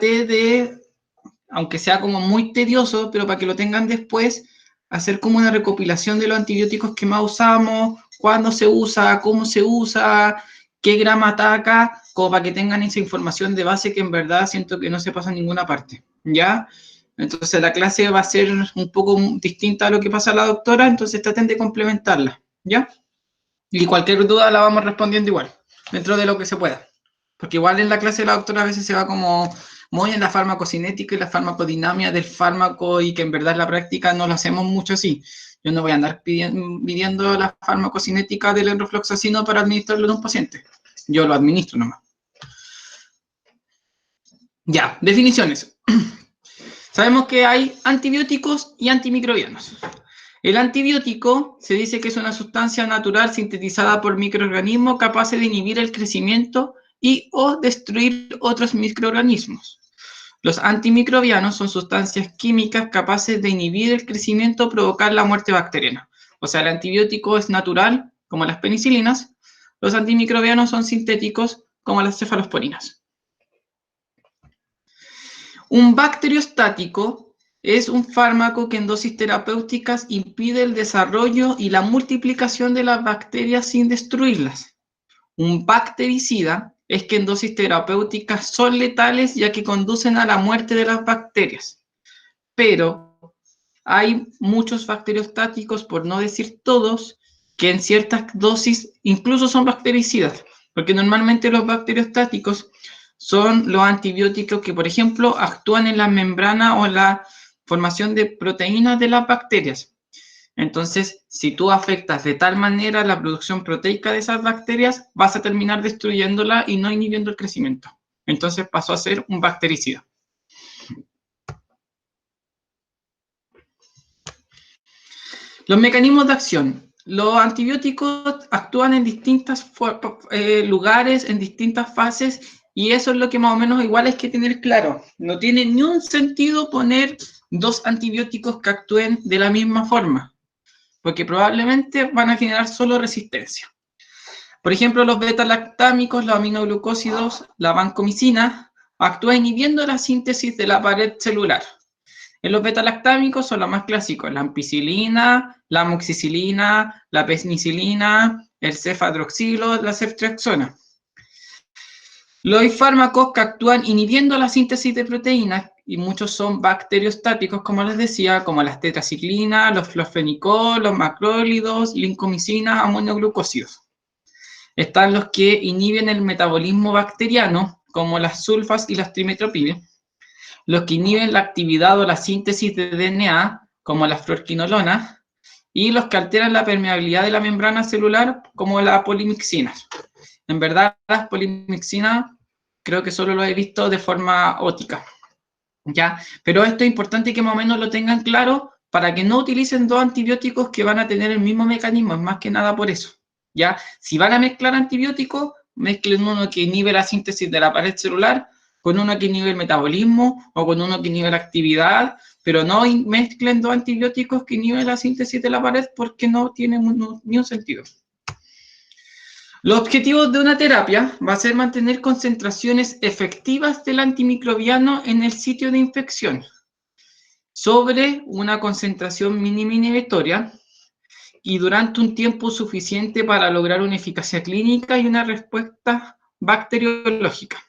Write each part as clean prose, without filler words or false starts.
de, aunque sea como muy tedioso, pero para que lo tengan después, hacer como una recopilación de los antibióticos que más usamos, cuándo se usa, cómo se usa, qué grama ataca, como para que tengan esa información de base que en verdad siento que no se pasa en ninguna parte, ¿ya? Entonces la clase va a ser un poco distinta a lo que pasa la doctora, entonces traten de complementarla, ¿ya? Y cualquier duda la vamos respondiendo igual, dentro de lo que se pueda. Porque igual en la clase la doctora a veces se va como muy en la farmacocinética y la farmacodinamia del fármaco y que en verdad en la práctica no lo hacemos mucho así. Yo no voy a andar pidiendo la farmacocinética del enrofloxacino para administrarlo en un paciente. Yo lo administro nomás. Ya, definiciones. Sabemos que hay antibióticos y antimicrobianos. El antibiótico se dice que es una sustancia natural sintetizada por microorganismos capaces de inhibir el crecimiento y o destruir otros microorganismos. Los antimicrobianos son sustancias químicas capaces de inhibir el crecimiento o provocar la muerte bacteriana. O sea, el antibiótico es natural, como las penicilinas. Los antimicrobianos son sintéticos, como las cefalosporinas. Un bacteriostático es un fármaco que en dosis terapéuticas impide el desarrollo y la multiplicación de las bacterias sin destruirlas. Un bactericida es que en dosis terapéuticas son letales ya que conducen a la muerte de las bacterias. Pero hay muchos bacteriostáticos, por no decir todos, que en ciertas dosis incluso son bactericidas, porque normalmente los bacteriostáticos son los antibióticos que, por ejemplo, actúan en la membrana o en la formación de proteínas de las bacterias. Entonces, si tú afectas de tal manera la producción proteica de esas bacterias, vas a terminar destruyéndola y no inhibiendo el crecimiento. Entonces pasó a ser un bactericida. Los mecanismos de acción. Los antibióticos actúan en distintos lugares, en distintas fases, y eso es lo que más o menos igual hay que tener claro. No tiene ni un sentido poner dos antibióticos que actúen de la misma forma, porque probablemente van a generar solo resistencia. Por ejemplo, los beta-lactámicos, los aminoglucósidos, la vancomicina, actúan inhibiendo la síntesis de la pared celular. En los beta-lactámicos son los más clásicos, la ampicilina, la amoxicilina, la penicilina, el cefadroxilo, la ceftriaxona. Los fármacos que actúan inhibiendo la síntesis de proteínas, y muchos son bacteriostáticos, como les decía, como las tetraciclinas, los florfenicol, los macrólidos, lincomicinas, amonoglucósidos. Están los que inhiben el metabolismo bacteriano, como las sulfas y las trimetopines. Los que inhiben la actividad o la síntesis de DNA, como las fluorquinolonas, y los que alteran la permeabilidad de la membrana celular, como las polimixinas. En verdad, las polimixinas creo que solo lo he visto de forma óptica, ¿ya? Pero esto es importante que más o menos lo tengan claro para que no utilicen dos antibióticos que van a tener el mismo mecanismo, es más que nada por eso, ¿ya? Si van a mezclar antibióticos, mezclen uno que inhibe la síntesis de la pared celular con uno que inhibe el metabolismo o con uno que inhibe la actividad, pero no mezclen dos antibióticos que inhiben la síntesis de la pared porque no tiene ni un sentido. Los objetivos de una terapia va a ser mantener concentraciones efectivas del antimicrobiano en el sitio de infección sobre una concentración mínima inhibitoria y durante un tiempo suficiente para lograr una eficacia clínica y una respuesta bacteriológica.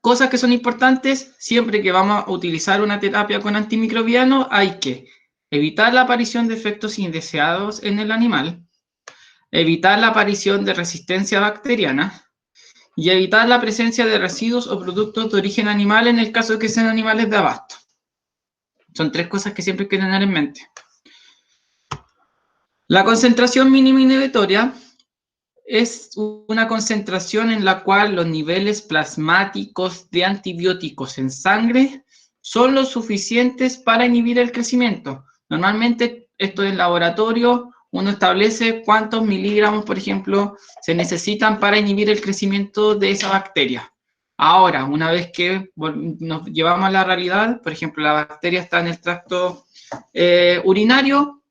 Cosas que son importantes, siempre que vamos a utilizar una terapia con antimicrobiano, hay que evitar la aparición de efectos indeseados en el animal, evitar la aparición de resistencia bacteriana y evitar la presencia de residuos o productos de origen animal en el caso de que sean animales de abasto. Son tres cosas que siempre hay que tener en mente. La concentración mínima inhibitoria es una concentración en la cual los niveles plasmáticos de antibióticos en sangre son lo suficientes para inhibir el crecimiento. Normalmente, esto en laboratorio, uno establece cuántos miligramos, por ejemplo, se necesitan para inhibir el crecimiento de esa bacteria. Ahora, una vez que nos llevamos a la realidad, por ejemplo, la bacteria está en el tracto urinario,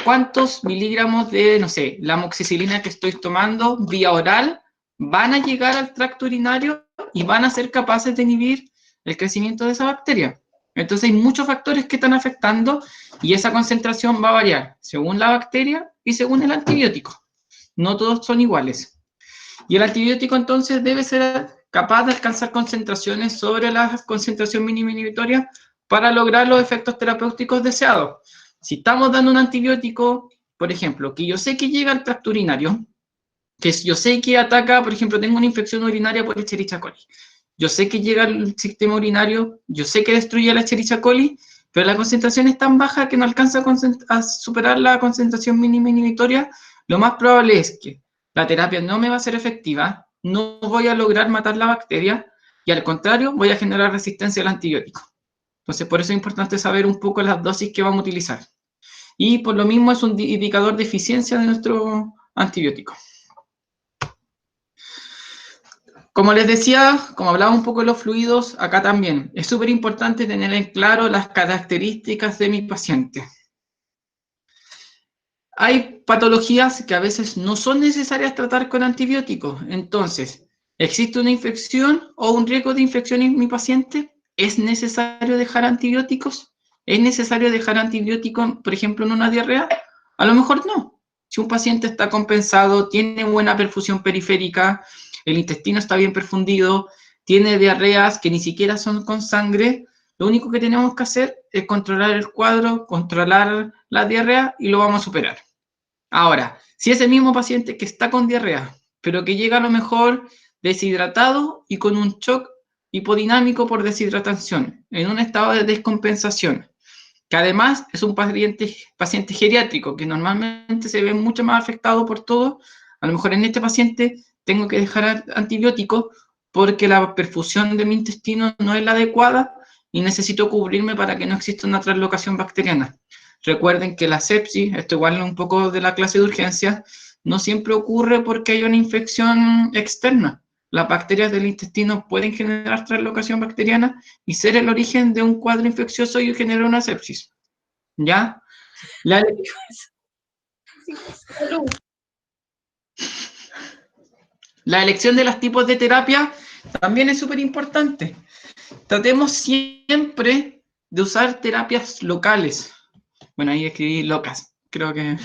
¿cuántos miligramos de, no sé, la amoxicilina que estoy tomando vía oral van a llegar al tracto urinario y van a ser capaces de inhibir el crecimiento de esa bacteria. Entonces hay muchos factores que están afectando y esa concentración va a variar según la bacteria y según el antibiótico. No todos son iguales. Y el antibiótico entonces debe ser capaz de alcanzar concentraciones sobre la concentración mínima inhibitoria para lograr los efectos terapéuticos deseados. Si estamos dando un antibiótico, por ejemplo, que yo sé que llega al tracto urinario, que yo sé que ataca, por ejemplo, tengo una infección urinaria por Escherichia coli, yo sé que llega al sistema urinario, yo sé que destruye la Escherichia coli, pero la concentración es tan baja que no alcanza a superar la concentración mínima inhibitoria, lo más probable es que la terapia no me va a ser efectiva, no voy a lograr matar la bacteria y al contrario voy a generar resistencia al antibiótico. Entonces, por eso es importante saber un poco las dosis que vamos a utilizar. Y por lo mismo es un indicador de eficiencia de nuestro antibiótico. Como les decía, como hablaba un poco de los fluidos, acá también es súper importante tener en claro las características de mi paciente. Hay patologías que a veces no son necesarias tratar con antibióticos. Entonces, ¿existe una infección o un riesgo de infección en mi paciente? ¿Es necesario dejar antibióticos? ¿Es necesario dejar antibióticos, por ejemplo, en una diarrea? A lo mejor no. Si un paciente está compensado, tiene buena perfusión periférica, el intestino está bien perfundido, tiene diarreas que ni siquiera son con sangre, lo único que tenemos que hacer es controlar el cuadro, controlar la diarrea y lo vamos a superar. Ahora, si ese mismo paciente que está con diarrea, pero que llega a lo mejor deshidratado y con un shock hipodinámico por deshidratación, en un estado de descompensación, que además es un paciente geriátrico, que normalmente se ve mucho más afectado por todo, a lo mejor en este paciente tengo que dejar antibióticos porque la perfusión de mi intestino no es la adecuada y necesito cubrirme para que no exista una translocación bacteriana. Recuerden que la sepsis, esto igual un poco de la clase de urgencia, no siempre ocurre porque hay una infección externa. Las bacterias del intestino pueden generar translocación bacteriana y ser el origen de un cuadro infeccioso y generar una sepsis. ¿Ya? La, la elección de los tipos de terapia también es súper importante. Tratemos siempre de usar terapias locales. Bueno, ahí escribí locas. Creo que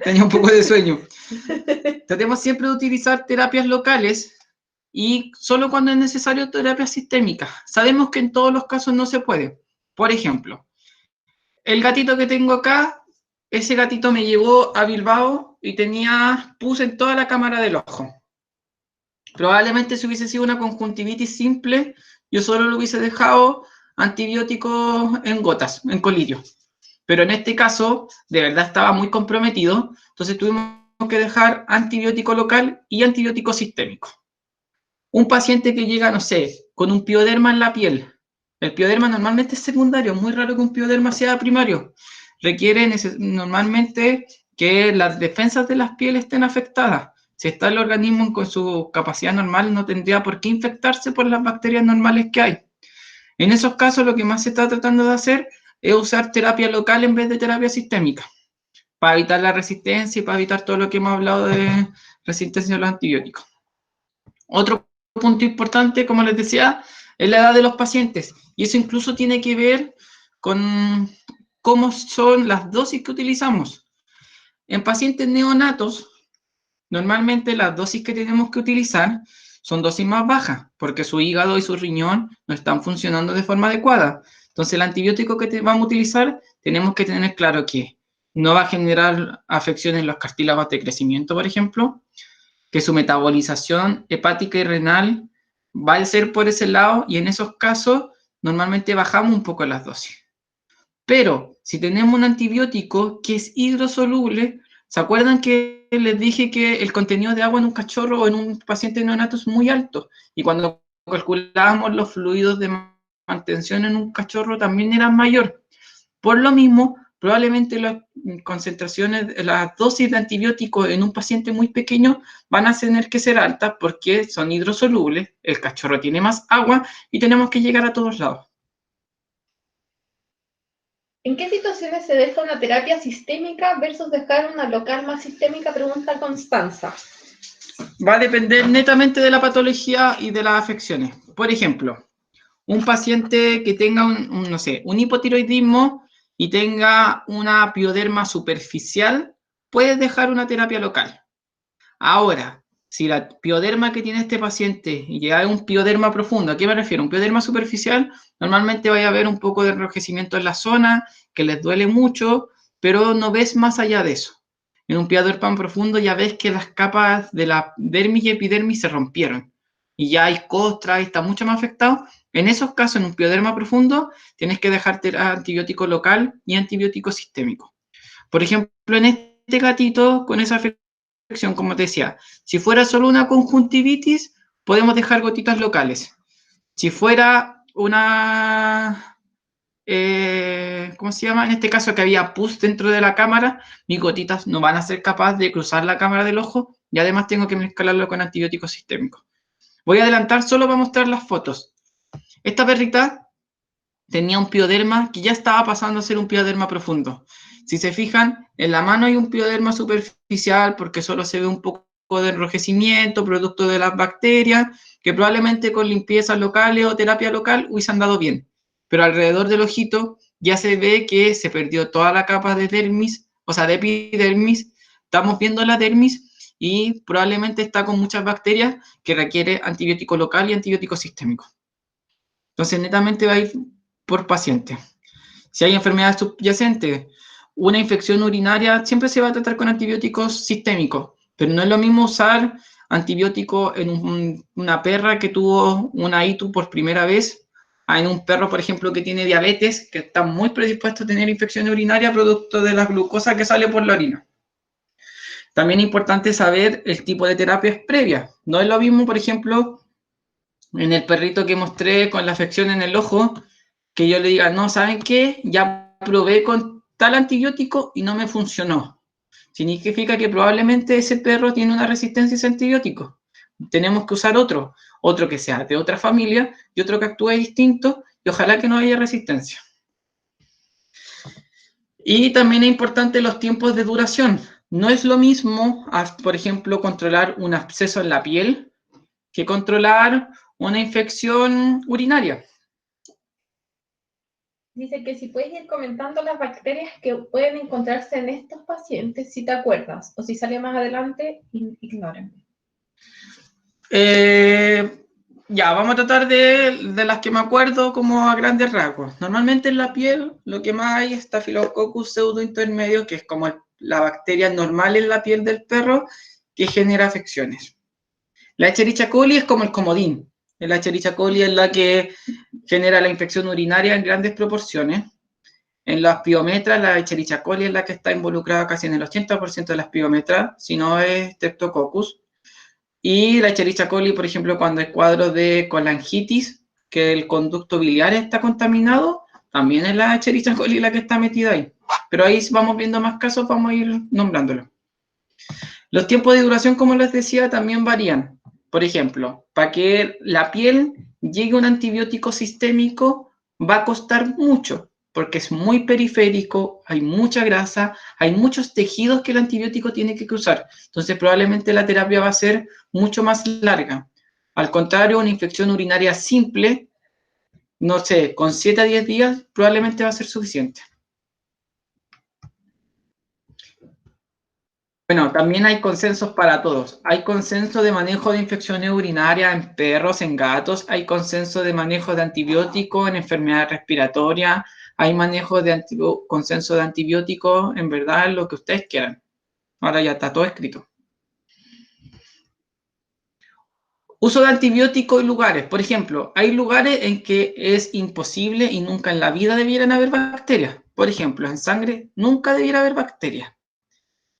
tenía un poco de sueño. Tratemos siempre de utilizar terapias locales y solo cuando es necesario terapias sistémicas. Sabemos que en todos los casos no se puede. Por ejemplo, el gatito que tengo acá, ese gatito me llevó a Bilbao y tenía pus en toda la cámara del ojo. Probablemente si hubiese sido una conjuntivitis simple, yo solo lo hubiese dejado antibióticos en gotas, en colirio. Pero en este caso, de verdad estaba muy comprometido, entonces tuvimos que dejar antibiótico local y antibiótico sistémico. Un paciente que llega, no sé, con un pioderma en la piel. El pioderma normalmente es secundario, muy raro que un pioderma sea primario. Requiere normalmente que las defensas de las pieles estén afectadas. Si está el organismo con su capacidad normal, no tendría por qué infectarse por las bacterias normales que hay. En esos casos, lo que más se está tratando de hacer es usar terapia local en vez de terapia sistémica, para evitar la resistencia y para evitar todo lo que hemos hablado de resistencia a los antibióticos. Otro punto importante, como les decía, es la edad de los pacientes. Y eso incluso tiene que ver con cómo son las dosis que utilizamos. En pacientes neonatos, normalmente las dosis que tenemos que utilizar son dosis más bajas, porque su hígado y su riñón no están funcionando de forma adecuada. Entonces, el antibiótico que vamos a utilizar, tenemos que tener claro que no va a generar afecciones en los cartílagos de crecimiento, por ejemplo, que su metabolización hepática y renal va a ser por ese lado y en esos casos normalmente bajamos un poco las dosis. Pero si tenemos un antibiótico que es hidrosoluble, ¿se acuerdan que les dije que el contenido de agua en un cachorro o en un paciente neonato es muy alto? Y cuando calculábamos los fluidos de mantención en un cachorro también eran mayor. Por lo mismo, probablemente las concentraciones, las dosis de antibióticos en un paciente muy pequeño van a tener que ser altas porque son hidrosolubles, el cachorro tiene más agua y tenemos que llegar a todos lados. ¿En qué situaciones se deja una terapia sistémica versus dejar una local más sistémica? Pregunta Constanza. Va a depender netamente de la patología y de las afecciones. Por ejemplo, un paciente que tenga no sé, un hipotiroidismo y tenga una pioderma superficial, puedes dejar una terapia local. Ahora, si la pioderma que tiene este paciente ya es un pioderma profundo, ¿a qué me refiero? Un pioderma superficial, normalmente vaya a haber un poco de enrojecimiento en la zona, que les duele mucho, pero no ves más allá de eso. En un pioderma profundo ya ves que las capas de la dermis y epidermis se rompieron y ya hay costra y está mucho más afectado. En esos casos, en un pioderma profundo, tienes que dejarte antibiótico local y antibiótico sistémico. Por ejemplo, en este gatito, con esa afección, como te decía, si fuera solo una conjuntivitis, podemos dejar gotitas locales. Si fuera una, ¿cómo se llama? En este caso que había pus dentro de la cámara, mis gotitas no van a ser capaces de cruzar la cámara del ojo y además tengo que mezclarlo con antibiótico sistémico. Voy a adelantar solo para mostrar las fotos. Esta perrita tenía un pioderma que ya estaba pasando a ser un pioderma profundo. Si se fijan, en la mano hay un pioderma superficial porque solo se ve un poco de enrojecimiento, producto de las bacterias, que probablemente con limpiezas locales o terapia local hubiesen dado bien. Pero alrededor del ojito ya se ve que se perdió toda la capa de dermis, o sea, de epidermis. Estamos viendo la dermis y probablemente está con muchas bacterias que requiere antibiótico local y antibiótico sistémico. Entonces, netamente va a ir por paciente. Si hay enfermedades subyacentes, una infección urinaria siempre se va a tratar con antibióticos sistémicos, pero no es lo mismo usar antibiótico en una perra que tuvo una ITU por primera vez, a en un perro, por ejemplo, que tiene diabetes, que está muy predispuesto a tener infección urinaria producto de la glucosa que sale por la orina. También es importante saber el tipo de terapias previas. No es lo mismo, por ejemplo, en el perrito que mostré con la afección en el ojo, que yo le diga, no, ¿saben qué? Ya probé con tal antibiótico y no me funcionó. Significa que probablemente ese perro tiene una resistencia a ese antibiótico. Tenemos que usar otro que sea de otra familia y otro que actúe distinto y ojalá que no haya resistencia. Y también es importante los tiempos de duración. No es lo mismo, por ejemplo, controlar un absceso en la piel que controlar una infección urinaria. Dice que si puedes ir comentando las bacterias que pueden encontrarse en estos pacientes, si te acuerdas, o si sale más adelante, ignoren. Ya, vamos a tratar de las que me acuerdo como a grandes rasgos. Normalmente en la piel lo que más hay es Staphylococcus pseudointermedio, que es como la bacteria normal en la piel del perro que genera afecciones. La Escherichia coli es como el comodín. La Escherichia coli es la que genera la infección urinaria en grandes proporciones. En las piometras, la Escherichia coli es la que está involucrada casi en el 80% de las piometras, si no es Streptococcus. Y la Escherichia coli, por ejemplo, cuando hay cuadros de colangitis, que el conducto biliar está contaminado, también es la Escherichia coli la que está metida ahí. Pero ahí vamos viendo más casos, vamos a ir nombrándolos. Los tiempos de duración, como les decía, también varían. Por ejemplo, para que la piel llegue a un antibiótico sistémico va a costar mucho, porque es muy periférico, hay mucha grasa, hay muchos tejidos que el antibiótico tiene que cruzar. Entonces, probablemente la terapia va a ser mucho más larga. Al contrario, una infección urinaria simple, no sé, con 7 a 10 días probablemente va a ser suficiente. Bueno, también hay consensos para todos. Hay consenso de manejo de infecciones urinarias en perros, en gatos. Hay consenso de manejo de antibióticos en enfermedades respiratorias. Hay manejo de consenso de antibióticos, en verdad, lo que ustedes quieran. Ahora ya está todo escrito. Uso de antibióticos en lugares. Por ejemplo, hay lugares en que es imposible y nunca en la vida debieran haber bacterias. Por ejemplo, en sangre nunca debiera haber bacterias.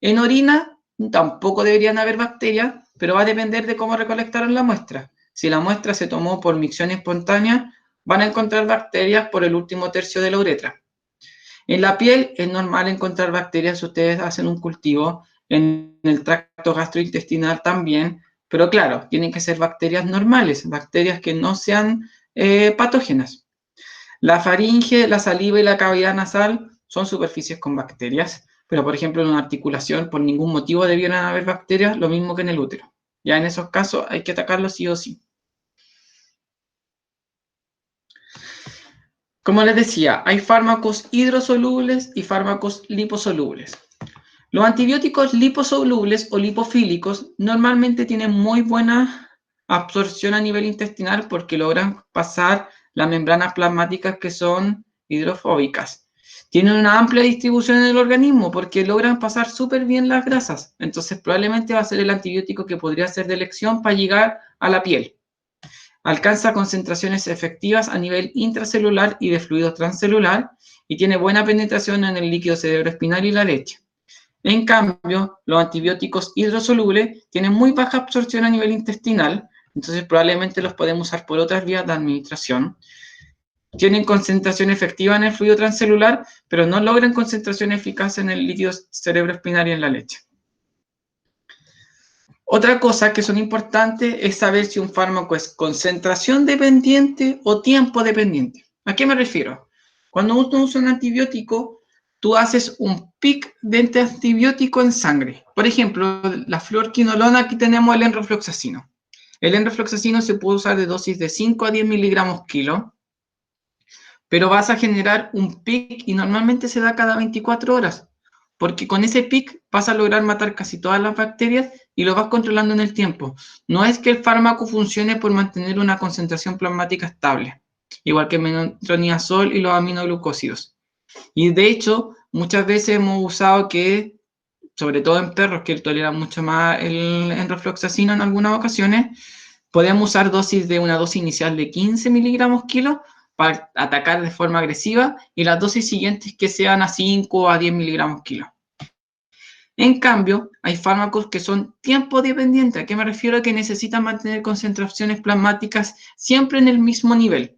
En orina tampoco deberían haber bacterias, pero va a depender de cómo recolectaron la muestra. Si la muestra se tomó por micción espontánea, van a encontrar bacterias por el último tercio de la uretra. En la piel es normal encontrar bacterias si ustedes hacen un cultivo, en el tracto gastrointestinal también, pero claro, tienen que ser bacterias normales, bacterias que no sean patógenas. La faringe, la saliva y la cavidad nasal son superficies con bacterias, pero por ejemplo en una articulación por ningún motivo debieran haber bacterias, lo mismo que en el útero. Ya en esos casos hay que atacarlo sí o sí. Como les decía, hay fármacos hidrosolubles y fármacos liposolubles. Los antibióticos liposolubles o lipofílicos normalmente tienen muy buena absorción a nivel intestinal porque logran pasar las membranas plasmáticas que son hidrofóbicas. Tienen una amplia distribución en el organismo porque logran pasar súper bien las grasas. Entonces probablemente va a ser el antibiótico que podría ser de elección para llegar a la piel. Alcanza concentraciones efectivas a nivel intracelular y de fluido transcelular y tiene buena penetración en el líquido cerebroespinal y la leche. En cambio, los antibióticos hidrosolubles tienen muy baja absorción a nivel intestinal, entonces probablemente los podemos usar por otras vías de administración. Tienen concentración efectiva en el fluido transcelular, pero no logran concentración eficaz en el líquido cerebroespinal y en la leche. Otra cosa que son importantes es saber si un fármaco es concentración dependiente o tiempo dependiente. ¿A qué me refiero? Cuando uno usa un antibiótico, tú haces un pic de antibiótico en sangre. Por ejemplo, la fluorquinolona, aquí tenemos el enrofloxacino. El enrofloxacino se puede usar de dosis de 5 a 10 miligramos kilo, pero vas a generar un pic y normalmente se da cada 24 horas, porque con ese pic vas a lograr matar casi todas las bacterias y lo vas controlando en el tiempo. No es que el fármaco funcione por mantener una concentración plasmática estable, igual que el metronidazol y los aminoglucósidos. Y de hecho, muchas veces hemos usado que, sobre todo en perros que toleran mucho más el enrofloxacino en algunas ocasiones, podemos usar una dosis inicial de 15 miligramos kilo para atacar de forma agresiva y las dosis siguientes que sean a 5 a 10 miligramos kilo. En cambio, hay fármacos que son tiempo dependientes. ¿A qué me refiero? A que necesitan mantener concentraciones plasmáticas siempre en el mismo nivel.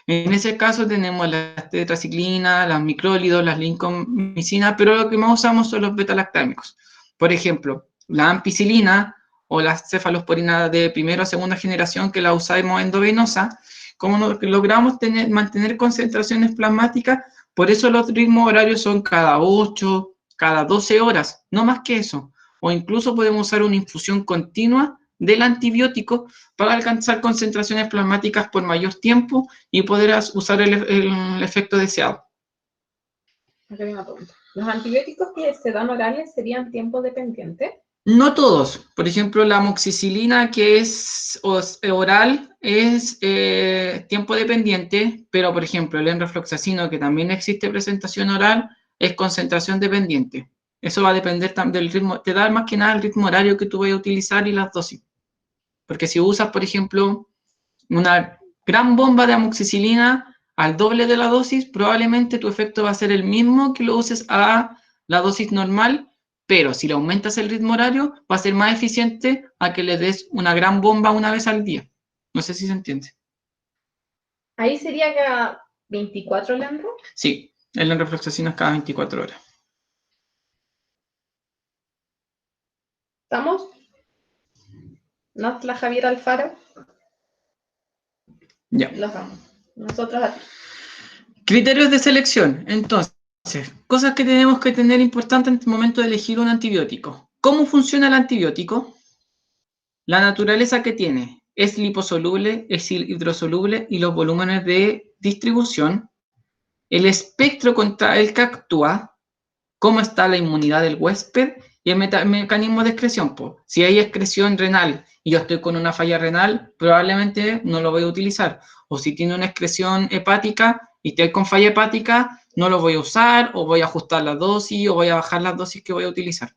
En ese caso tenemos las tetraciclinas, las micrólidos, las lincomicinas, pero lo que más usamos son los betalactámicos. Por ejemplo, la ampicilina o las cefalosporinas de primera o segunda generación que la usamos endovenosa, como logramos mantener concentraciones plasmáticas, por eso los ritmos horarios son cada 8, cada 12 horas, no más que eso. O incluso podemos usar una infusión continua del antibiótico para alcanzar concentraciones plasmáticas por mayor tiempo y poder usar el efecto deseado. ¿Los antibióticos que se dan orales serían tiempo dependientes? No todos. Por ejemplo, la amoxicilina, que es oral, es tiempo dependiente, pero por ejemplo, el enrofloxacino, que también existe presentación oral, es concentración dependiente. Eso va a depender del ritmo, te da más que nada el ritmo horario que tú vayas a utilizar y las dosis. Porque si usas, por ejemplo, una gran bomba de amoxicilina al doble de la dosis, probablemente tu efecto va a ser el mismo que lo uses a la dosis normal, pero si le aumentas el ritmo horario, va a ser más eficiente a que le des una gran bomba una vez al día. No sé si se entiende. ¿Ahí sería cada 24 horas? Sí, el enrofloxacino es cada 24 horas. ¿Estamos? ¿No es la Javier Alfaro? Ya. Los vamos. Nosotros a ti. Criterios de selección. Entonces, cosas que tenemos que tener importantes en el momento de elegir un antibiótico. ¿Cómo funciona el antibiótico? La naturaleza que tiene es liposoluble, es hidrosoluble y los volúmenes de distribución, el espectro contra el que actúa, cómo está la inmunidad del huésped y el mecanismo de excreción. Si hay excreción renal y yo estoy con una falla renal, probablemente no lo voy a utilizar. O si tiene una excreción hepática y estoy con falla hepática, no lo voy a usar o voy a ajustar la dosis o voy a bajar las dosis que voy a utilizar.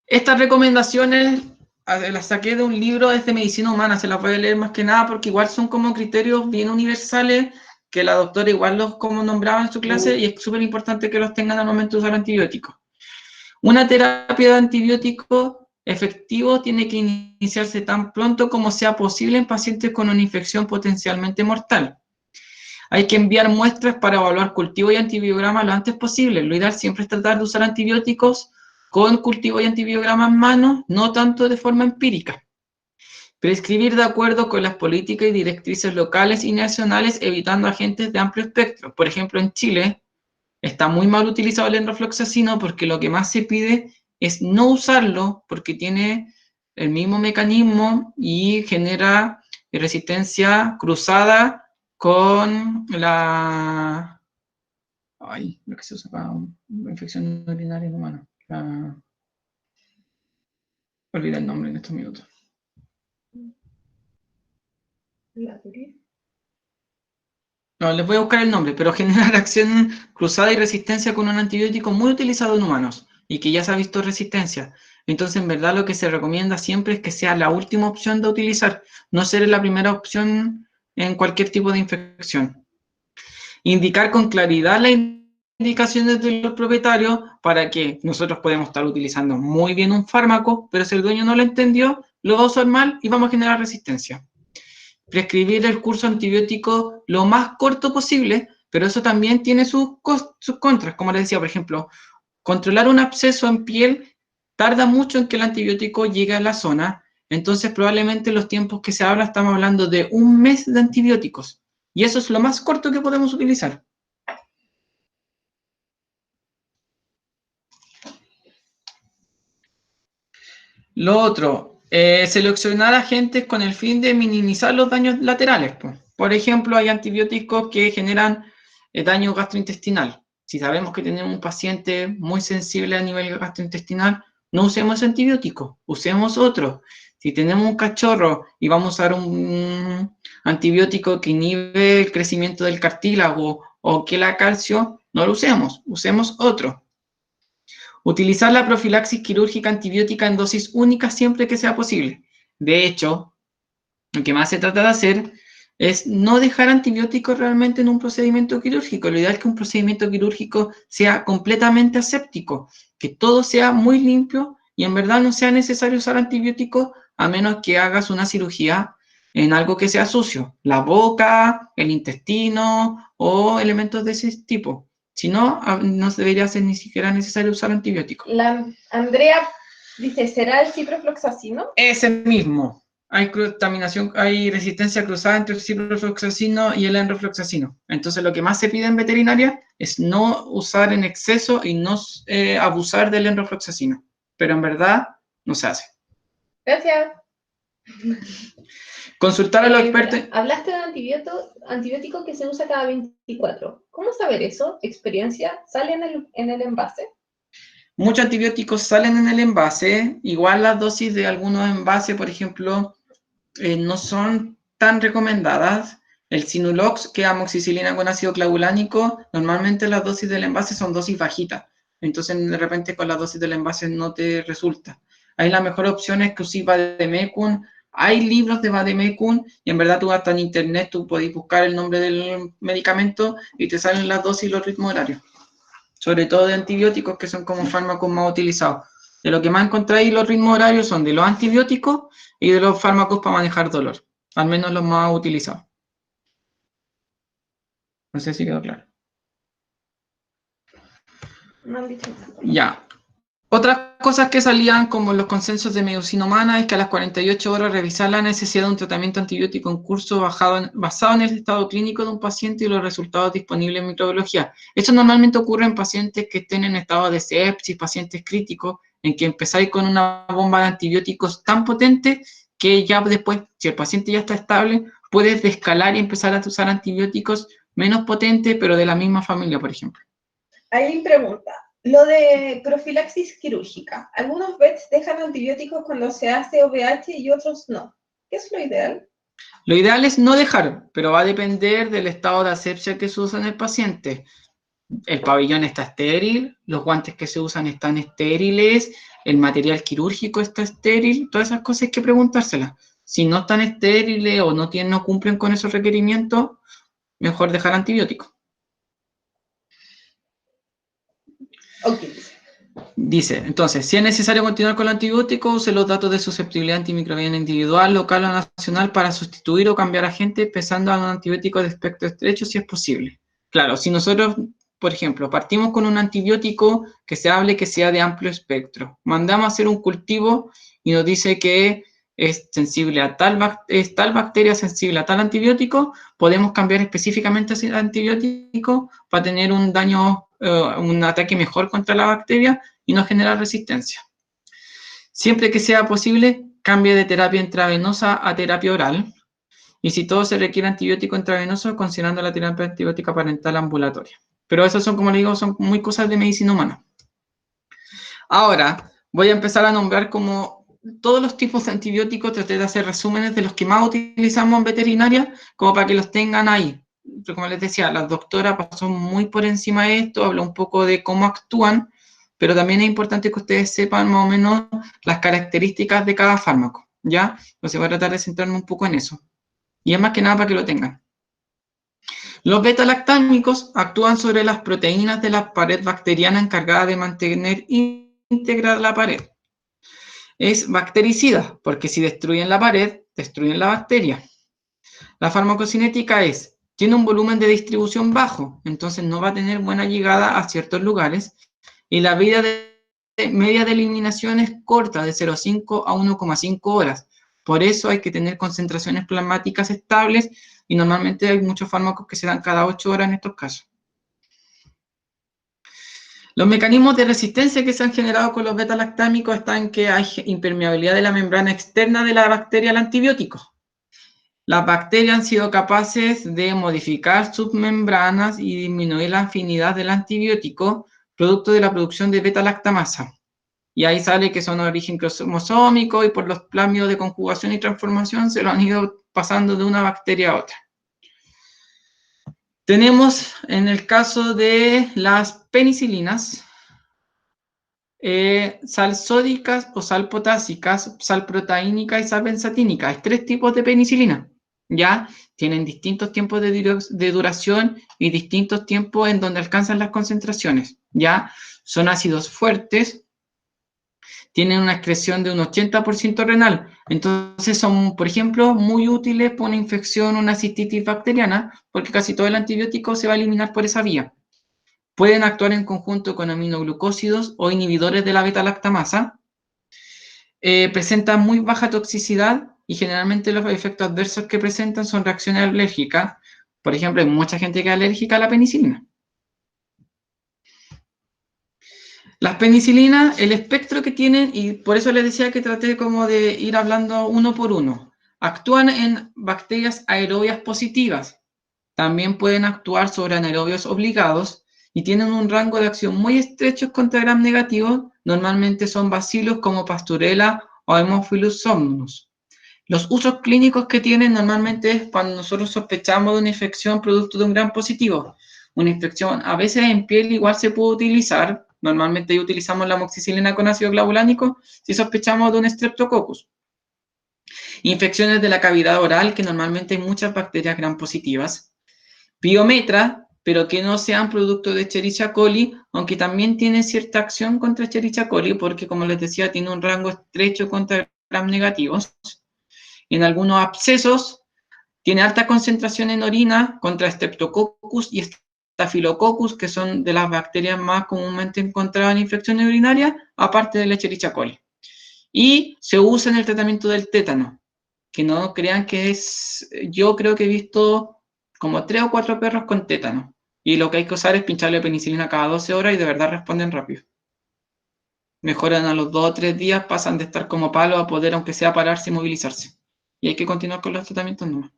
Estas recomendaciones las saqué de un libro de medicina humana, se las voy a leer más que nada porque igual son como criterios bien universales que la doctora igual los como nombraba en su clase y es súper importante que los tengan al momento de usar antibióticos. Una terapia de antibiótico efectivo tiene que iniciarse tan pronto como sea posible en pacientes con una infección potencialmente mortal. Hay que enviar muestras para evaluar cultivo y antibiograma lo antes posible. Lo ideal siempre es tratar de usar antibióticos con cultivo y antibiograma en mano, no tanto de forma empírica. Prescribir de acuerdo con las políticas y directrices locales y nacionales, evitando agentes de amplio espectro. Por ejemplo, en Chile está muy mal utilizado el enrofloxacino porque lo que más se pide es no usarlo porque tiene el mismo mecanismo y genera resistencia cruzada con la... Ay, lo que se usa para infección urinaria en humanos. Olvidé el nombre en estos minutos. No, les voy a buscar el nombre, pero genera reacción cruzada y resistencia con un antibiótico muy utilizado en humanos y que ya se ha visto resistencia. Entonces, en verdad, lo que se recomienda siempre es que sea la última opción de utilizar, no ser la primera opción en cualquier tipo de infección. Indicar con claridad las indicaciones de los propietarios para que nosotros podemos estar utilizando muy bien un fármaco, pero si el dueño no lo entendió, lo va a usar mal y vamos a generar resistencia. Prescribir el curso antibiótico lo más corto posible, pero eso también tiene sus contras. Como les decía, por ejemplo, controlar un absceso en piel tarda mucho en que el antibiótico llegue a la zona, entonces probablemente los tiempos que se habla estamos hablando de 1 mes de antibióticos, y eso es lo más corto que podemos utilizar. Lo otro, seleccionar agentes con el fin de minimizar los daños laterales. Por ejemplo, hay antibióticos que generan daño gastrointestinal. Si sabemos que tenemos un paciente muy sensible a nivel gastrointestinal, no usemos ese antibiótico, usemos otro. Si tenemos un cachorro y vamos a usar un antibiótico que inhibe el crecimiento del cartílago o que la calcio, no lo usemos, usemos otro. Utilizar la profilaxis quirúrgica antibiótica en dosis únicas siempre que sea posible. De hecho, lo que más se trata de hacer es no dejar antibióticos realmente en un procedimiento quirúrgico. Lo ideal es que un procedimiento quirúrgico sea completamente aséptico, que todo sea muy limpio y en verdad no sea necesario usar antibióticos a menos que hagas una cirugía en algo que sea sucio, la boca, el intestino o elementos de ese tipo. Si no, no debería ser ni siquiera necesario usar antibióticos. La Andrea dice, ¿será el ciprofloxacino? Ese mismo. Hay contaminación, hay resistencia cruzada entre el ciprofloxacino y el enrofloxacino. Entonces, lo que más se pide en veterinaria es no usar en exceso y no abusar del enrofloxacino. Pero en verdad, no se hace. Gracias. Consultar a los expertos. Hablaste de antibiótico que se usa cada 24. ¿Cómo saber eso? ¿Experiencia? ¿Sale en el envase? Muchos antibióticos salen en el envase. Igual las dosis de algunos envases, por ejemplo, no son tan recomendadas. El Sinulox, que es amoxicilina con ácido clavulánico, normalmente las dosis del envase son dosis bajitas. Entonces, de repente, con las dosis del envase no te resulta. Ahí la mejor opción es que uses Vademecum. Hay libros de Vademecum y en verdad tú hasta en internet tú podés buscar el nombre del medicamento y te salen las dosis y los ritmos horarios. Sobre todo de antibióticos que son como fármacos más utilizados. De lo que más encontráis los ritmos horarios son de los antibióticos y de los fármacos para manejar dolor. Al menos los más utilizados. No sé si quedó claro. No han dicho nada. Ya. Otras cosas que salían como los consensos de medicina humana es que a las 48 horas revisar la necesidad de un tratamiento antibiótico en curso basado en el estado clínico de un paciente y los resultados disponibles en microbiología. Esto normalmente ocurre en pacientes que estén en estado de sepsis, pacientes críticos, en que empezáis con una bomba de antibióticos tan potente que ya después, si el paciente ya está estable, puedes descalar y empezar a usar antibióticos menos potentes, pero de la misma familia, por ejemplo. Alguien pregunta, lo de profilaxis quirúrgica. Algunos vets dejan antibióticos cuando se hace OVH y otros no. ¿Qué es lo ideal? Lo ideal es no dejar, pero va a depender del estado de asepsia que se usa en el paciente. El pabellón está estéril, los guantes que se usan están estériles, el material quirúrgico está estéril, todas esas cosas hay que preguntárselas. Si no están estériles o no cumplen con esos requerimientos, mejor dejar antibióticos. Ok. Dice, entonces, si es necesario continuar con el antibiótico, use los datos de susceptibilidad antimicrobiana individual, local o nacional para sustituir o cambiar agentes pensando en un antibiótico de espectro estrecho si es posible. Claro, si nosotros, por ejemplo, partimos con un antibiótico que se hable que sea de amplio espectro, mandamos a hacer un cultivo y nos dice que es sensible a tal bacteria sensible a tal antibiótico, podemos cambiar específicamente ese antibiótico para tener un daño, un ataque mejor contra la bacteria y no generar resistencia. Siempre que sea posible, cambie de terapia intravenosa a terapia oral. Y si todo se requiere antibiótico intravenoso, considerando la terapia antibiótica parental ambulatoria. Pero eso son, como le digo, son muy cosas de medicina humana. Ahora, voy a empezar a nombrar como todos los tipos de antibióticos, traté de hacer resúmenes de los que más utilizamos en veterinaria, como para que los tengan ahí. Como les decía, la doctora pasó muy por encima de esto, habló un poco de cómo actúan, pero también es importante que ustedes sepan más o menos las características de cada fármaco, ¿ya? Entonces voy a tratar de centrarme un poco en eso. Y es más que nada para que lo tengan. Los beta-lactámicos actúan sobre las proteínas de la pared bacteriana encargada de mantener íntegra la pared. Es bactericida, porque si destruyen la pared, destruyen la bacteria. La farmacocinética tiene un volumen de distribución bajo, entonces no va a tener buena llegada a ciertos lugares, y la vida media de eliminación es corta, de 0,5 a 1,5 horas. Por eso hay que tener concentraciones plasmáticas estables, y normalmente hay muchos fármacos que se dan cada 8 horas en estos casos. Los mecanismos de resistencia que se han generado con los beta-lactámicos están en que hay impermeabilidad de la membrana externa de la bacteria al antibiótico. Las bacterias han sido capaces de modificar sus membranas y disminuir la afinidad del antibiótico, producto de la producción de beta-lactamasa. Y ahí sale que son de origen cromosómico y por los plásmidos de conjugación y transformación se lo han ido pasando de una bacteria a otra. Tenemos en el caso de las penicilinas, sal sódicas o sal potásicas, sal proteínica y sal benzatínica. Hay 3 tipos de penicilina, ¿ya? Tienen distintos tiempos de duración y distintos tiempos en donde alcanzan las concentraciones, ¿ya? Son ácidos fuertes, tienen una excreción de un 80% renal. Entonces son, por ejemplo, muy útiles para una infección, una cistitis bacteriana, porque casi todo el antibiótico se va a eliminar por esa vía. Pueden actuar en conjunto con aminoglucósidos o inhibidores de la beta-lactamasa. Presentan muy baja toxicidad y generalmente los efectos adversos que presentan son reacciones alérgicas. Por ejemplo, hay mucha gente que es alérgica a la penicilina. Las penicilinas, el espectro que tienen, y por eso les decía que traté como de ir hablando uno por uno, actúan en bacterias aerobias positivas. También pueden actuar sobre anaerobios obligados y tienen un rango de acción muy estrecho contra gram negativos. Normalmente son bacilos como Pasturella o Haemophilus somnus. Los usos clínicos que tienen normalmente es cuando nosotros sospechamos de una infección producto de un gram positivo. Una infección a veces en piel igual se puede utilizar. Normalmente utilizamos la amoxicilina con ácido clavulánico si sospechamos de un Streptococcus. Infecciones de la cavidad oral, que normalmente hay muchas bacterias gram positivas. Biometra, pero que no sean producto de Escherichia coli, aunque también tiene cierta acción contra Escherichia coli, porque como les decía, tiene un rango estrecho contra gram negativos. En algunos abscesos, tiene alta concentración en orina contra Streptococcus y Staphylococcus, que son de las bacterias más comúnmente encontradas en infecciones urinarias, aparte de la Escherichia coli. Y se usa en el tratamiento del tétano, que no crean que es, yo creo que he visto como 3 o 4 perros con tétano, y lo que hay que usar es pincharle penicilina cada 12 horas y de verdad responden rápido. Mejoran a los 2 o 3 días, pasan de estar como palo a poder, aunque sea, pararse y movilizarse. Y hay que continuar con los tratamientos nomás.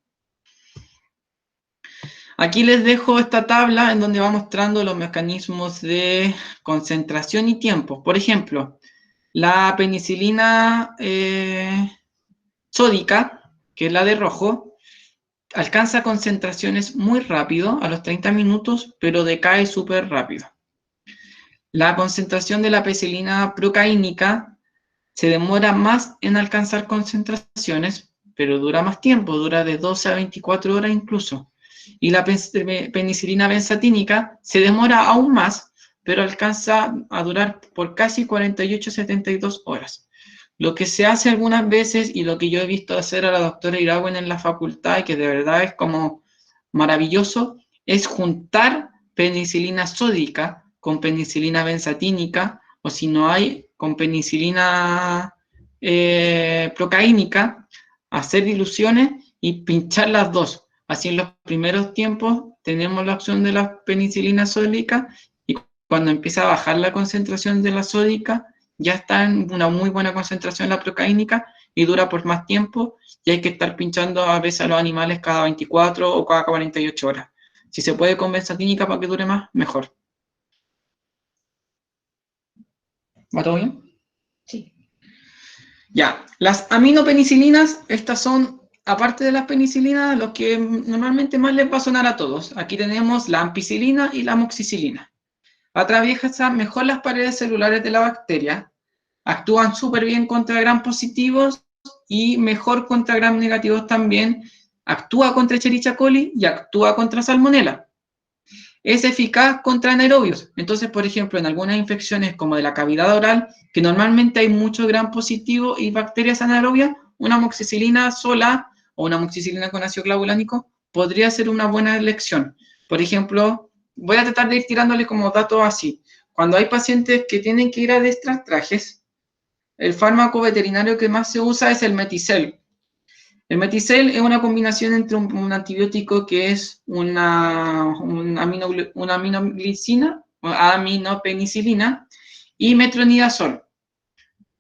Aquí les dejo esta tabla en donde va mostrando los mecanismos de concentración y tiempo. Por ejemplo, la penicilina sódica, que es la de rojo, alcanza concentraciones muy rápido, a los 30 minutos, pero decae súper rápido. La concentración de la penicilina procaínica se demora más en alcanzar concentraciones, pero dura más tiempo, dura de 12 a 24 horas incluso. Y la penicilina benzatínica se demora aún más, pero alcanza a durar por casi 48 a 72 horas. Lo que se hace algunas veces, y lo que yo he visto hacer a la doctora Iragüen en la facultad, y que de verdad es como maravilloso, es juntar penicilina sódica con penicilina benzatínica, o si no hay, con penicilina procaínica, hacer diluciones y pinchar las dos. Así en los primeros tiempos tenemos la opción de la penicilina sódica, y cuando empieza a bajar la concentración de la sódica ya está en una muy buena concentración la procaínica y dura por más tiempo, y hay que estar pinchando a veces a los animales cada 24 o cada 48 horas. Si se puede con benzatínica para que dure más, mejor. ¿Va todo bien? Sí. Ya, las aminopenicilinas, estas son, aparte de las penicilinas, los que normalmente más les va a sonar a todos. Aquí tenemos la ampicilina y la amoxicilina. Atraviesan mejor las paredes celulares de la bacteria, actúan súper bien contra gram positivos y mejor contra gram negativos también. Actúa contra Escherichia coli y actúa contra Salmonella. Es eficaz contra anaerobios. Entonces, por ejemplo, en algunas infecciones como de la cavidad oral, que normalmente hay mucho gram positivo y bacterias anaerobias, una amoxicilina sola o una amoxicilina con ácido clavulánico podría ser una buena elección. Por ejemplo, voy a tratar de ir tirándole como datos así. Cuando hay pacientes que tienen que ir a destratrajes, el fármaco veterinario que más se usa es el Meticel. El Meticel es una combinación entre un antibiótico que es una aminoglicina, o aminopenicilina, y metronidazol.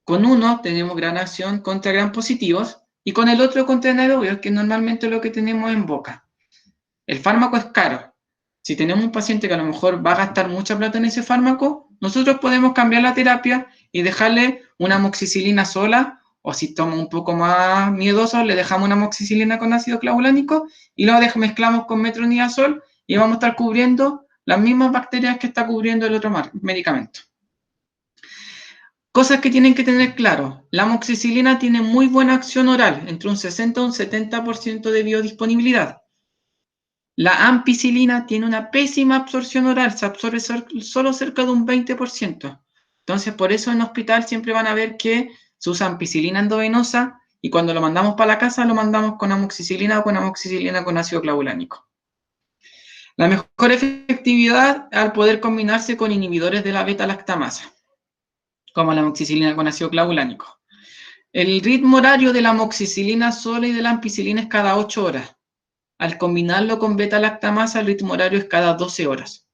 Con uno tenemos gran acción contra gram positivos y con el otro contra anaerobios, que normalmente es lo que tenemos en boca. El fármaco es caro. Si tenemos un paciente que a lo mejor va a gastar mucha plata en ese fármaco, nosotros podemos cambiar la terapia y dejarle una amoxicilina sola, o si estamos un poco más miedosos, le dejamos una amoxicilina con ácido clavulánico y luego mezclamos con metronidazol y vamos a estar cubriendo las mismas bacterias que está cubriendo el otro medicamento. Cosas que tienen que tener claro. La amoxicilina tiene muy buena acción oral, entre un 60 y un 70% de biodisponibilidad. La ampicilina tiene una pésima absorción oral, se absorbe solo cerca de un 20%. Entonces, por eso en hospital siempre van a ver que se usa ampicilina endovenosa y cuando lo mandamos para la casa lo mandamos con amoxicilina o con amoxicilina con ácido clavulánico. La mejor efectividad al poder combinarse con inhibidores de la beta-lactamasa, como la amoxicilina con ácido clavulánico. El ritmo horario de la amoxicilina sola y de la ampicilina es cada 8 horas. Al combinarlo con beta-lactamasa, el ritmo horario es cada 12 horas.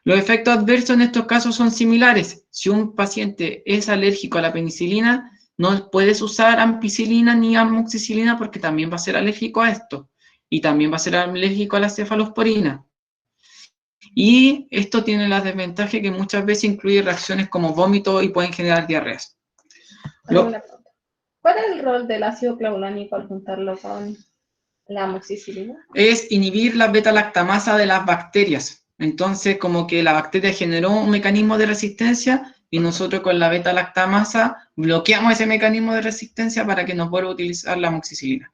Los efectos adversos en estos casos son similares. Si un paciente es alérgico a la penicilina, no puedes usar ampicilina ni amoxicilina porque también va a ser alérgico a esto. Y también va a ser alérgico a la cefalosporina. Y esto tiene la desventaja que muchas veces incluye reacciones como vómito y pueden generar diarreas. ¿Cuál es el rol del ácido clavulánico al juntarlo con la amoxicilina? Es inhibir la beta-lactamasa de las bacterias. Entonces, como que la bacteria generó un mecanismo de resistencia y nosotros con la beta-lactamasa bloqueamos ese mecanismo de resistencia para que no vuelva a utilizar la amoxicilina.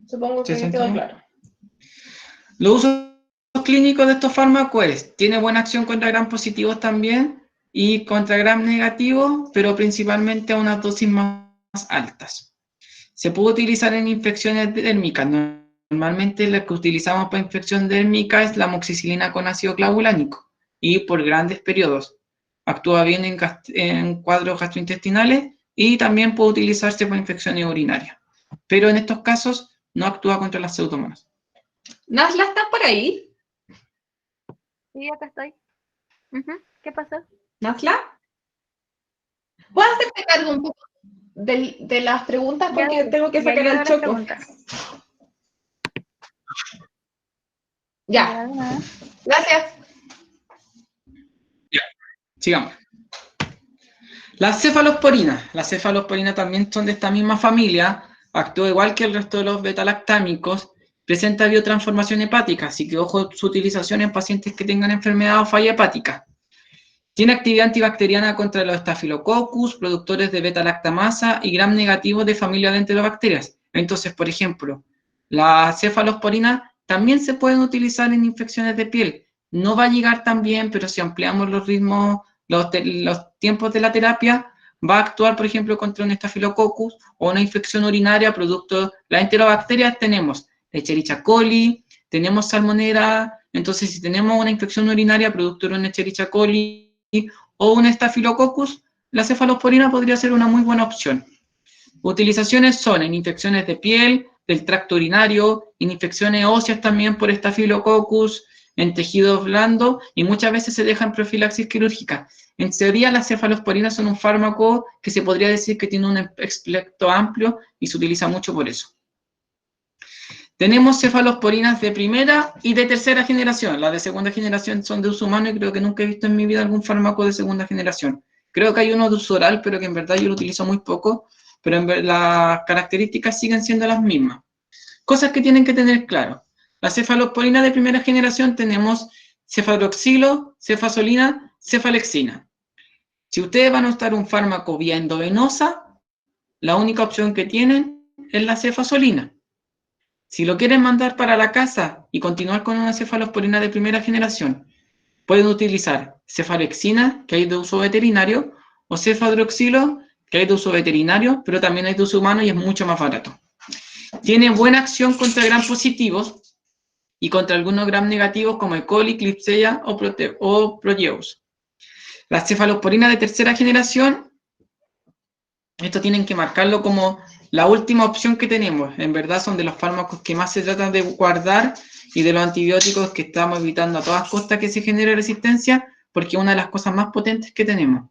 Supongo que quedó claro. Los usos clínicos de estos fármacos es, tiene buena acción contra gram positivos también y contra gram negativos, pero principalmente a unas dosis más altas. Se puede utilizar en infecciones dérmicas. Normalmente la que utilizamos para infección dérmica es la amoxicilina con ácido clavulánico y por grandes periodos. Actúa bien en cuadros gastrointestinales y también puede utilizarse para infecciones urinarias. Pero en estos casos no actúa contra las pseudomonas. ¿Nasla, estás por ahí? Sí, acá estoy. ¿Qué pasó? ¿Nasla? ¿Puedo hacerte cargo un poco de las preguntas? Porque tengo que sacar al Choco. Ya. Gracias. Ya, sigamos. Las cefalosporinas también son de esta misma familia, actúa igual que el resto de los beta-lactámicos, presenta biotransformación hepática, así que ojo su utilización en pacientes que tengan enfermedad o falla hepática. Tiene actividad antibacteriana contra los Staphylococcus, productores de beta-lactamasa y gram negativos de familia de enterobacterias. Entonces, por ejemplo, las cefalosporinas también se pueden utilizar en infecciones de piel. No va a llegar tan bien, pero si ampliamos los ritmos, los tiempos de la terapia, va a actuar, por ejemplo, contra un Staphylococcus o una infección urinaria producto de las enterobacterias. Tenemos Escherichia coli, tenemos Salmonella. Entonces, si tenemos una infección urinaria producto de una Escherichia coli o un Staphylococcus, la cefalosporina podría ser una muy buena opción. Utilizaciones son en infecciones de piel, del tracto urinario, en infecciones óseas también por Staphylococcus, en tejidos blandos y muchas veces se deja en profilaxis quirúrgica. En teoría, las cefalosporinas son un fármaco que se podría decir que tiene un espectro amplio y se utiliza mucho por eso. Tenemos cefalosporinas de primera y de tercera generación. Las de segunda generación son de uso humano y creo que nunca he visto en mi vida algún fármaco de segunda generación. Creo que hay uno de uso oral, pero que en verdad yo lo utilizo muy poco, pero en verdad las características siguen siendo las mismas. Cosas que tienen que tener claro. La cefalosporina de primera generación tenemos cefadroxilo, cefazolina, cefalexina. Si ustedes van a usar un fármaco vía endovenosa, la única opción que tienen es la cefazolina. Si lo quieren mandar para la casa y continuar con una cefalosporina de primera generación, pueden utilizar cefalexina, que hay de uso veterinario, o cefadroxilo, que hay de uso veterinario, pero también hay de uso humano y es mucho más barato. Tiene buena acción contra gram positivos y contra algunos gram negativos como E. coli, Klebsiella o Proteus. La cefalosporina de tercera generación, esto tienen que marcarlo como la última opción que tenemos. En verdad son de los fármacos que más se tratan de guardar y de los antibióticos que estamos evitando a todas costas que se genere resistencia, porque es una de las cosas más potentes que tenemos.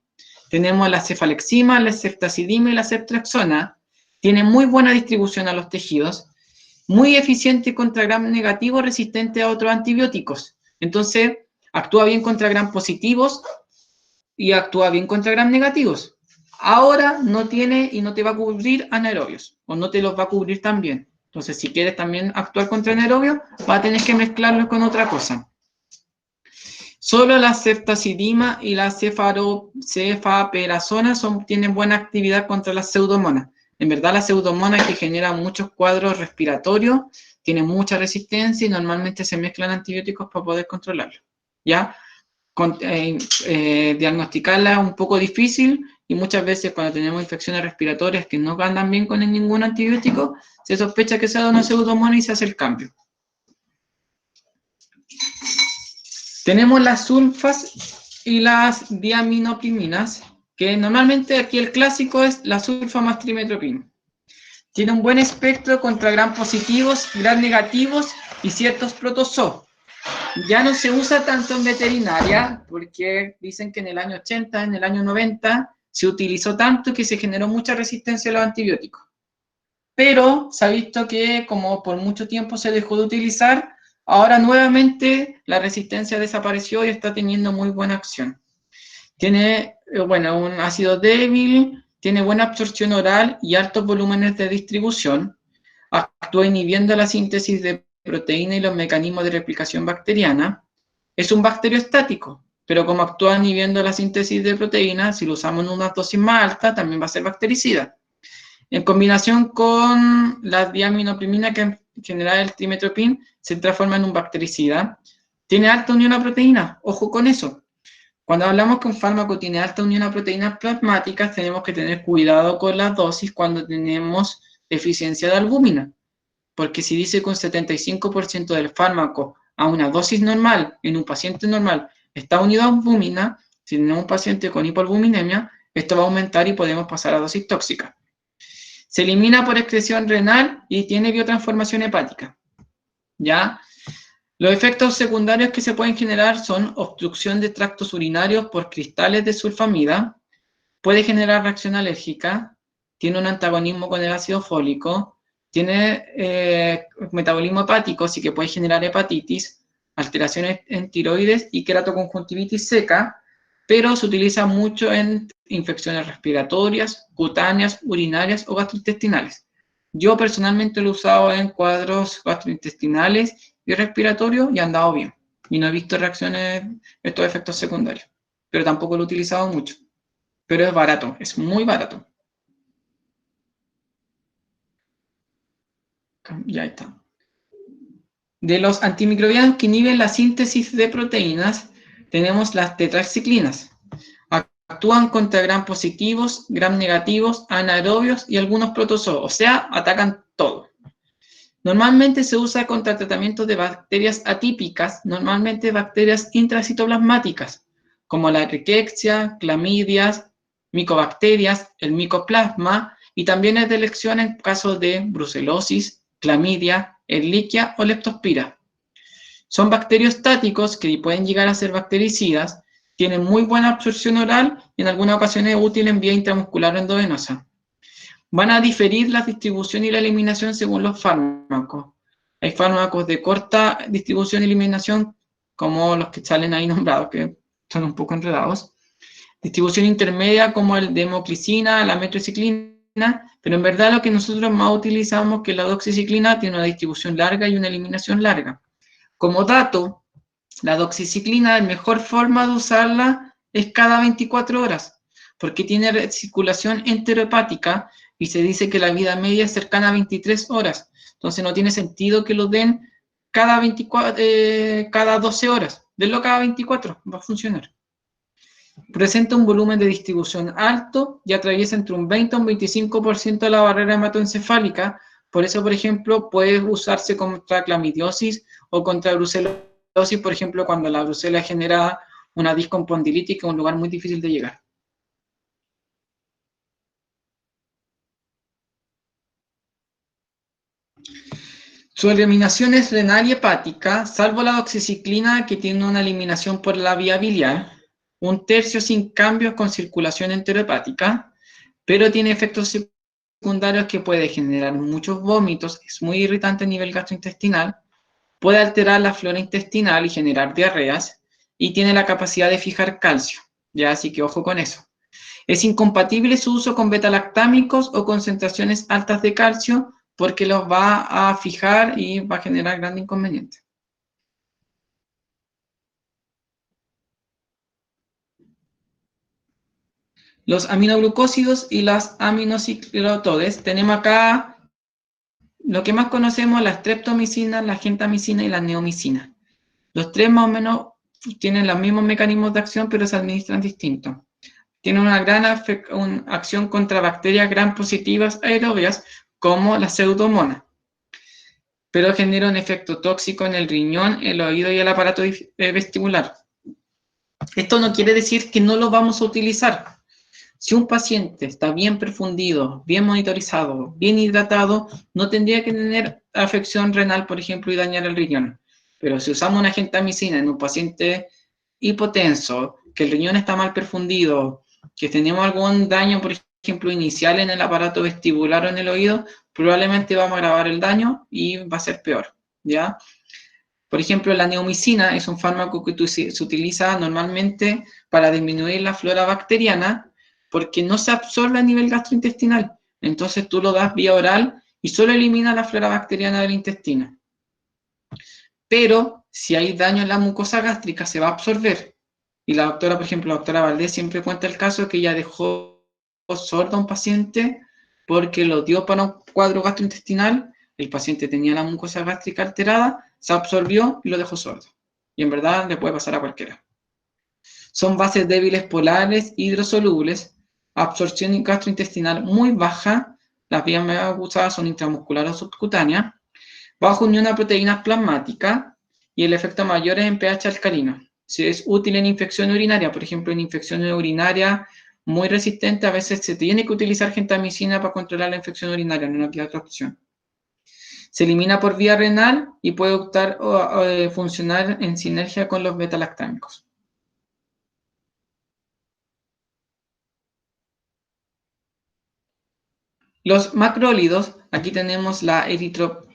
Tenemos la cefalexima, la ceftazidima y la ceftriaxona. Tiene muy buena distribución a los tejidos, muy eficiente contra gram negativo, resistente a otros antibióticos. Entonces, actúa bien contra gram positivos y actúa bien contra gram negativos. Ahora no tiene y no te va a cubrir anaerobios, o no te los va a cubrir tan bien. Entonces, si quieres también actuar contra anaerobios, vas a tener que mezclarlos con otra cosa. Solo la ceftazidima y la cefaperazona tienen buena actividad contra las pseudomonas. En verdad, la pseudomonas que genera muchos cuadros respiratorios, tiene mucha resistencia y normalmente se mezclan antibióticos para poder controlarlo. ¿Ya? Diagnosticarla es un poco difícil y muchas veces cuando tenemos infecciones respiratorias que no andan bien con ningún antibiótico, se sospecha que sea una pseudomonas y se hace el cambio. Tenemos las sulfas y las diaminopriminas, que normalmente aquí el clásico es la sulfamastrimetropina. Tiene un buen espectro contra gram positivos, gram negativos y ciertos protozoos. Ya no se usa tanto en veterinaria, porque dicen que en el año 80, en el año 90, se utilizó tanto que se generó mucha resistencia a los antibióticos. Pero se ha visto que como por mucho tiempo se dejó de utilizar, ahora nuevamente la resistencia desapareció y está teniendo muy buena acción. Tiene, un ácido débil, tiene buena absorción oral y altos volúmenes de distribución. Actúa inhibiendo la síntesis de proteína y los mecanismos de replicación bacteriana. Es un bacteriostático, pero como actúa inhibiendo la síntesis de proteína, si lo usamos en una dosis más alta, también va a ser bactericida. En combinación con la diaminoprimina, que en general el trimetopin, se transforma en un bactericida. Tiene alta unión a proteínas, ojo con eso. Cuando hablamos que un fármaco tiene alta unión a proteínas plasmáticas, tenemos que tener cuidado con las dosis cuando tenemos deficiencia de albúmina. Porque si dice que un 75% del fármaco a una dosis normal, en un paciente normal, está unido a albúmina, si tenemos un paciente con hipoalbuminemia, esto va a aumentar y podemos pasar a dosis tóxica. Se elimina por excreción renal y tiene biotransformación hepática. ¿Ya? Los efectos secundarios que se pueden generar son obstrucción de tractos urinarios por cristales de sulfamida, puede generar reacción alérgica, tiene un antagonismo con el ácido fólico, tiene metabolismo hepático, así que puede generar hepatitis, alteraciones en tiroides y queratoconjuntivitis seca, pero se utiliza mucho en infecciones respiratorias, cutáneas, urinarias o gastrointestinales. Yo personalmente lo he usado en cuadros gastrointestinales y respiratorios y ha andado bien. Y no he visto reacciones, estos efectos secundarios. Pero tampoco lo he utilizado mucho. Pero es barato, es muy barato. Ya está. De los antimicrobianos que inhiben la síntesis de proteínas, tenemos las tetraxiclinas. Actúan contra gram positivos, gram negativos, anaerobios y algunos protozoos, o sea, atacan todo. Normalmente se usa contra tratamientos de bacterias atípicas, normalmente bacterias intracitoplasmáticas, como la rickettsia, clamidias, micobacterias, el micoplasma, y también es de elección en casos de brucelosis, clamidia, ehrlichia o leptospira. Son bacteriostáticos que pueden llegar a ser bactericidas, tienen muy buena absorción oral y en algunas ocasiones es útil en vía intramuscular o endovenosa. Van a diferir la distribución y la eliminación según los fármacos. Hay fármacos de corta distribución y eliminación, como los que salen ahí nombrados, que son un poco enredados. Distribución intermedia, como el de hemoclicina, la metriciclina, pero en verdad lo que nosotros más utilizamos, que la doxiciclina, tiene una distribución larga y una eliminación larga. Como dato, la doxiciclina, la mejor forma de usarla es cada 24 horas, porque tiene circulación enterohepática y se dice que la vida media es cercana a 23 horas. Entonces no tiene sentido que lo den cada 12 horas. Denlo cada 24, va a funcionar. Presenta un volumen de distribución alto y atraviesa entre un 20 y un 25% de la barrera hematoencefálica. Por eso, por ejemplo, puede usarse contra clamidiosis o contra brucelosis, por ejemplo, cuando la brucela genera una discompondilitis, que es un lugar muy difícil de llegar. Su eliminación es renal y hepática, salvo la doxiciclina, que tiene una eliminación por la vía biliar, un tercio sin cambios con circulación enterohepática, pero tiene efectos secundarios que puede generar muchos vómitos, es muy irritante a nivel gastrointestinal, puede alterar la flora intestinal y generar diarreas, y tiene la capacidad de fijar calcio, ya, así que ojo con eso. Es incompatible su uso con betalactámicos o concentraciones altas de calcio, porque los va a fijar y va a generar grandes inconvenientes. Los aminoglucósidos y las aminociclotodes, tenemos acá lo que más conocemos, la streptomicina, la gentamicina y la neomicina. Los tres más o menos tienen los mismos mecanismos de acción, pero se administran distintos. Tienen una gran acción contra bacterias gram positivas aerobias, como la pseudomonas, pero genera un efecto tóxico en el riñón, el oído y el aparato vestibular. Esto no quiere decir que no lo vamos a utilizar. Si un paciente está bien perfundido, bien monitorizado, bien hidratado, no tendría que tener afección renal, por ejemplo, y dañar el riñón. Pero si usamos una gentamicina en un paciente hipotenso, que el riñón está mal perfundido, que tenemos algún daño, por ejemplo, inicial en el aparato vestibular o en el oído, probablemente vamos a agravar el daño y va a ser peor, ¿ya? Por ejemplo, la neomicina es un fármaco que se utiliza normalmente para disminuir la flora bacteriana, porque no se absorbe a nivel gastrointestinal. Entonces tú lo das vía oral y solo elimina la flora bacteriana del intestino. Pero si hay daño en la mucosa gástrica, se va a absorber. Y la doctora, por ejemplo, la doctora Valdés siempre cuenta el caso que ella dejó sordo a un paciente porque lo dio para un cuadro gastrointestinal, el paciente tenía la mucosa gástrica alterada, se absorbió y lo dejó sordo. Y en verdad le puede pasar a cualquiera. Son bases débiles polares, hidrosolubles, absorción gastrointestinal muy baja, las vías más usadas son intramuscular o subcutánea, bajo unión a proteínas plasmáticas y el efecto mayor es en pH alcalino. Si es útil en infección urinaria, por ejemplo, en infección urinaria muy resistente, a veces se tiene que utilizar gentamicina para controlar la infección urinaria, no queda otra opción. Se elimina por vía renal y puede funcionar en sinergia con los betalactámicos. Los macrólidos, aquí tenemos la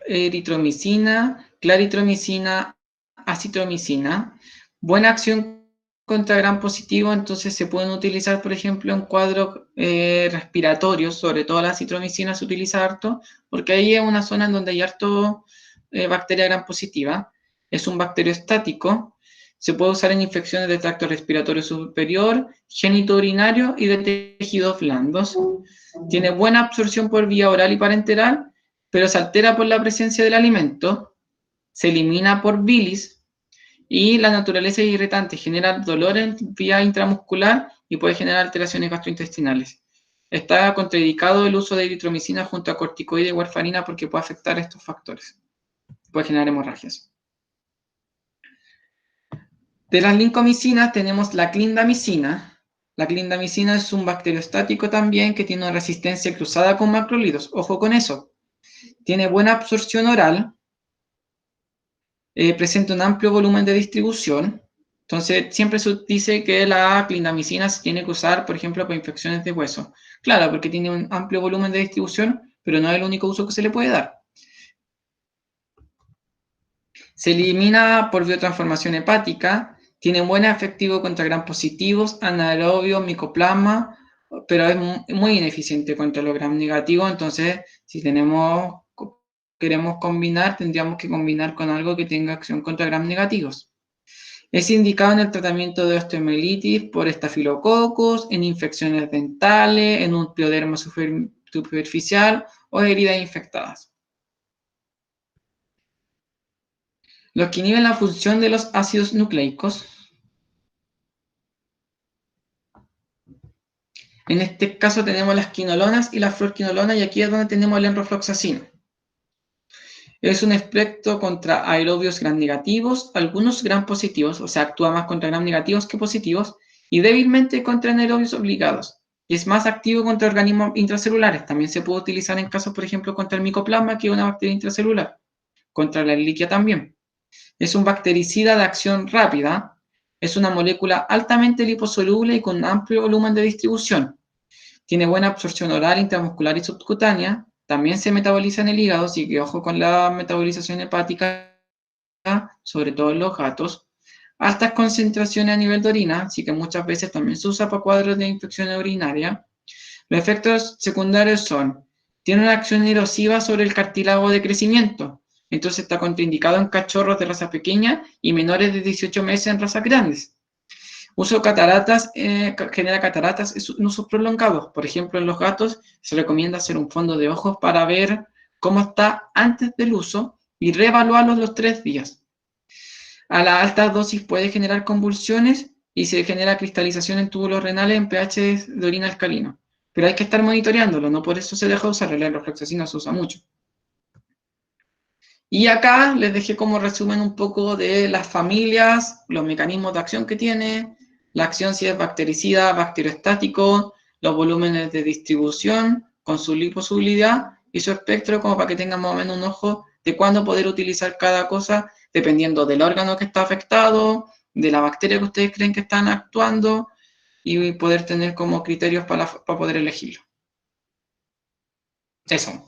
eritromicina, claritromicina, acitromicina. Buena acción contra gram positivo, entonces se pueden utilizar, por ejemplo, en cuadros respiratorios, sobre todo la acitromicina se utiliza harto, porque ahí es una zona en donde hay harto bacteria gram positiva. Es un bacteriostático. Se puede usar en infecciones de tracto respiratorio superior, genitourinario y de tejidos blandos. Tiene buena absorción por vía oral y parenteral, pero se altera por la presencia del alimento, se elimina por bilis y la naturaleza es irritante, genera dolor en vía intramuscular y puede generar alteraciones gastrointestinales. Está contraindicado el uso de eritromicina junto a corticoide y warfarina porque puede afectar estos factores. Puede generar hemorragias. De las lincomicinas tenemos la clindamicina. La clindamicina es un bacteriostático también que tiene una resistencia cruzada con macrólidos. Ojo con eso. Tiene buena absorción oral. presenta un amplio volumen de distribución. Entonces, siempre se dice que la clindamicina se tiene que usar, por ejemplo, para infecciones de hueso. Claro, porque tiene un amplio volumen de distribución, pero no es el único uso que se le puede dar. Se elimina por biotransformación hepática, tiene buen efectivo contra gram positivos, anaerobio, micoplasma, pero es muy ineficiente contra los gram negativos. Entonces, si queremos combinar, tendríamos que combinar con algo que tenga acción contra gram negativos. Es indicado en el tratamiento de osteomielitis por estafilococos, en infecciones dentales, en un pioderma superficial o heridas infectadas. Los que inhiben la función de los ácidos nucleicos. En este caso tenemos las quinolonas y la fluorquinolona, y aquí es donde tenemos el enrofloxacino. Es un efecto contra aerobios gram negativos, algunos gram positivos, o sea, actúa más contra gram negativos que positivos, y débilmente contra anaerobios obligados. Y es más activo contra organismos intracelulares. También se puede utilizar en casos, por ejemplo, contra el micoplasma, que es una bacteria intracelular. Contra la Ehrlichia también. Es un bactericida de acción rápida. Es una molécula altamente liposoluble y con amplio volumen de distribución. Tiene buena absorción oral, intramuscular y subcutánea. También se metaboliza en el hígado, así que ojo con la metabolización hepática, sobre todo en los gatos. Altas concentraciones a nivel de orina, así que muchas veces también se usa para cuadros de infección urinaria. Los efectos secundarios son, tiene una acción erosiva sobre el cartílago de crecimiento, entonces está contraindicado en cachorros de raza pequeña y menores de 18 meses en razas grandes. Uso cataratas, genera cataratas en usos prolongados. Por ejemplo, en los gatos se recomienda hacer un fondo de ojos para ver cómo está antes del uso y reevaluarlos los 3 días. A la alta dosis puede generar convulsiones y se genera cristalización en túbulos renales en pH de orina alcalino. Pero hay que estar monitoreándolo, no por eso se deja de usar, el enrofloxacino se usa mucho. Y acá les dejé como resumen un poco de las familias, los mecanismos de acción que tiene, la acción si es bactericida, bacteriostático, los volúmenes de distribución con su liposolubilidad y su espectro, como para que tengan más o menos un ojo de cuándo poder utilizar cada cosa, dependiendo del órgano que está afectado, de la bacteria que ustedes creen que están actuando, y poder tener como criterios para poder elegirlo. Eso.